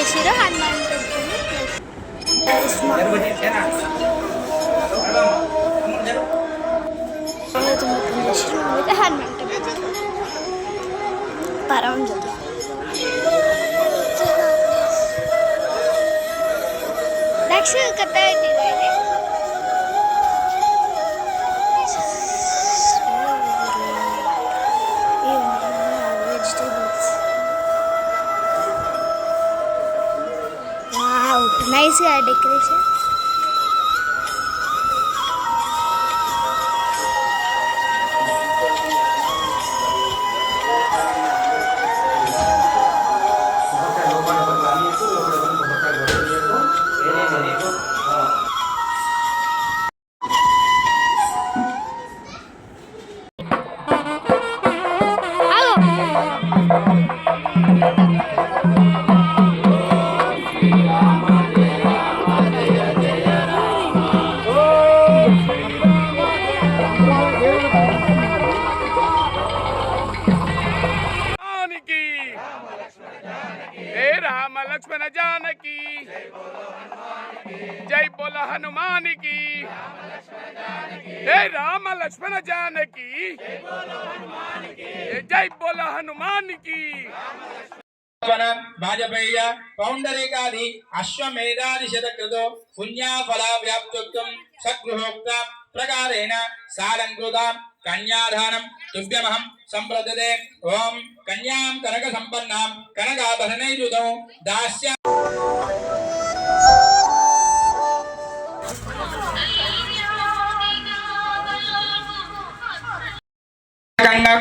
చేసిరు హనుమాన్ టెంపుల్ మొత్తం చేసిరు అయితే హనుమాన్ టెంపుల్ పరం నెక్స్ట్ కథ ఏంటి nice decoration. लक्ष्मण जानकी जय बोलो हनुमान की हे राम लक्ष्मण जानकी जय बोलो हनुमान की वाजपेय पौंडरीकादि अश्वमेधादि शतकृतो पुण्याफला व्याप्तुक्तं सद्गृहोक्ता प्रकारेण सालंकृता कन्यादानं तुभ्यमहं संप्रदते ओम कन्यां कनक संपन्नां कनकाभरणैर्युतौ दास्या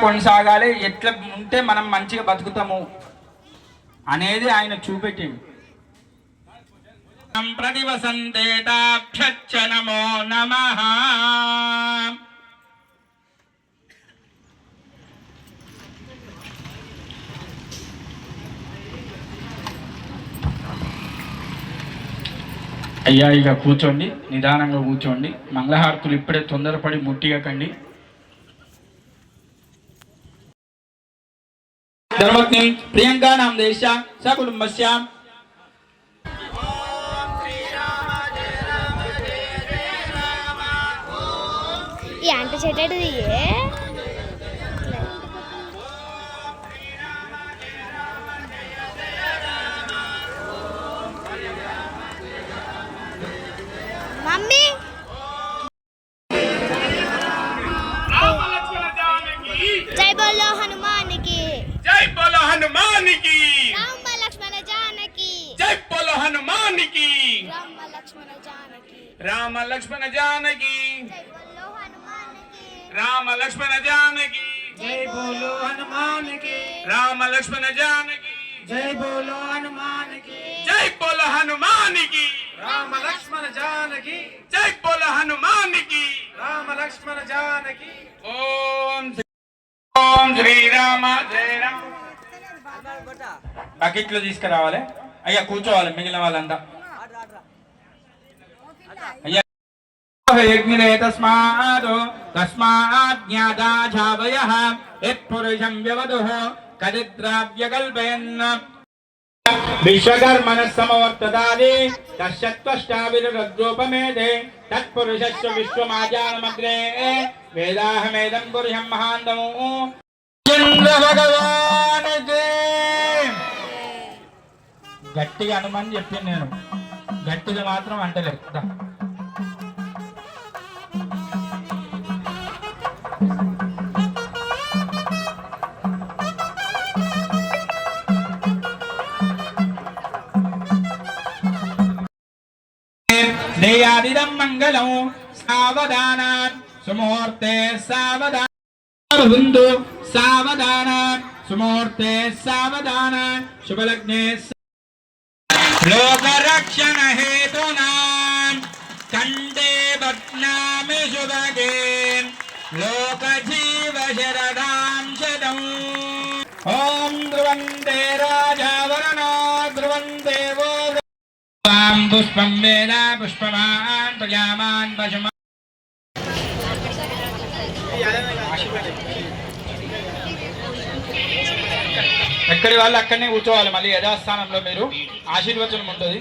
కొనసాగాలి ఎట్లా ఉంటే మనం మంచిగా బతుకుతాము అనేది ఆయన చూపెట్టింది. ప్రతివసంతేతాభ్యచ్చ నమో నమః. అయ్యా ఇక కూర్చోండి, నిదానంగా కూర్చోండి. మంగళహారతులు ఇప్పుడే తొందరపడి ముట్టియకండి. ధర్మజ్ఞ ప్రియాంకా నామ దేశ సకుటుంబస్య ఈ అంట చెట్టది మమ్మీ जय बोलो हनुमान की जय बोलो हनुमान की राम लक्ष्मण जानकी जय बोलो हनुमान की राम लक्ष्मण जानकी राम लक्ष्मण जानकी जय बोलो हनुमान की राम लक्ष्मण जानकी जय बोलो हनुमान की राम लक्ष्मण जानकी जय बोलो हनुमान की जय बोलो हनुमान की राम लक्ष्मण जानकी जय बोलो हनुमान की राम लक्ष्मण जानकी ఓం శ్రీరామ జయ రామ. బకెట్లో తీసుకురావాలి అయ్యా, కూర్చోవాలి మిగిలిన వాళ్ళంతా. అయ్యా తస్మాత్ తస్మాత్ జ్ఞాతాఝావయః యత్పురుషం వ్యవదుః కదిద్రావ్యకల్పయన్ విశ్వకర్మణః సమవర్తతాది తస్యత్వష్టావిరద్రూపమేదే తత్పురుషస్య విశ్వమాజానమగ్రే వేదాహమేదం పురుషం మహాంతము. చంద్ర భగవానికి గట్టిగా అనుమని చెప్పింది, నేను గట్టిగా మాత్రం అంటలేదు. దేయాదిదం మంగళం సావధానాత్ సుముహూర్తే సావధానందు సావధానాత్ సుముహూర్తే సావధానాత్ శుభలగ్నే లోకరక్షణ హేతునా కండే బధ్నామి శుభగే లోకజీవ శరదాం శతం. ఓం ధ్రువంతే రాజావరణో ధ్రువంతే వో పుష్పం వేద పుష్పమాన్ ప్రజామాన్ పశుమాన్. ఎక్కడి వాళ్ళు అక్కడనే కూర్చోవాలి. మళ్ళీ యథాస్థానంలో మీరు ఆశీర్వచనం ఉంటుంది.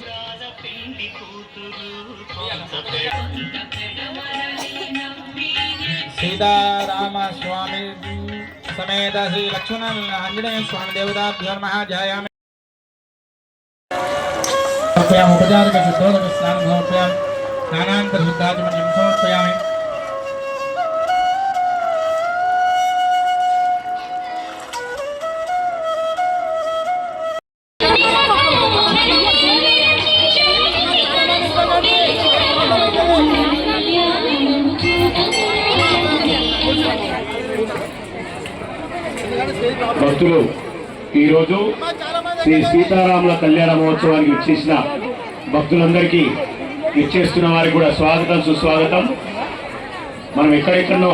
సీతారామ స్వామి సమేత శ్రీ లక్ష్మణ ఆంజనేయ స్వామి దేవతాభ్యో నమః. ధ్యాయామి ఉపచారిక శుద్ధోదక స్నానం సమర్పయామి. స్నానాంతర శుద్ధాచమన్యం సమర్పయామి. భక్తులు ఈరోజు శ్రీ సీతారాముల కళ్యాణ మహోత్సవానికి ఇచ్చేసిన భక్తులందరికీ ఇచ్చేస్తున్న వారికి కూడా స్వాగతం సుస్వాగతం. మనం ఎక్కడెక్కడో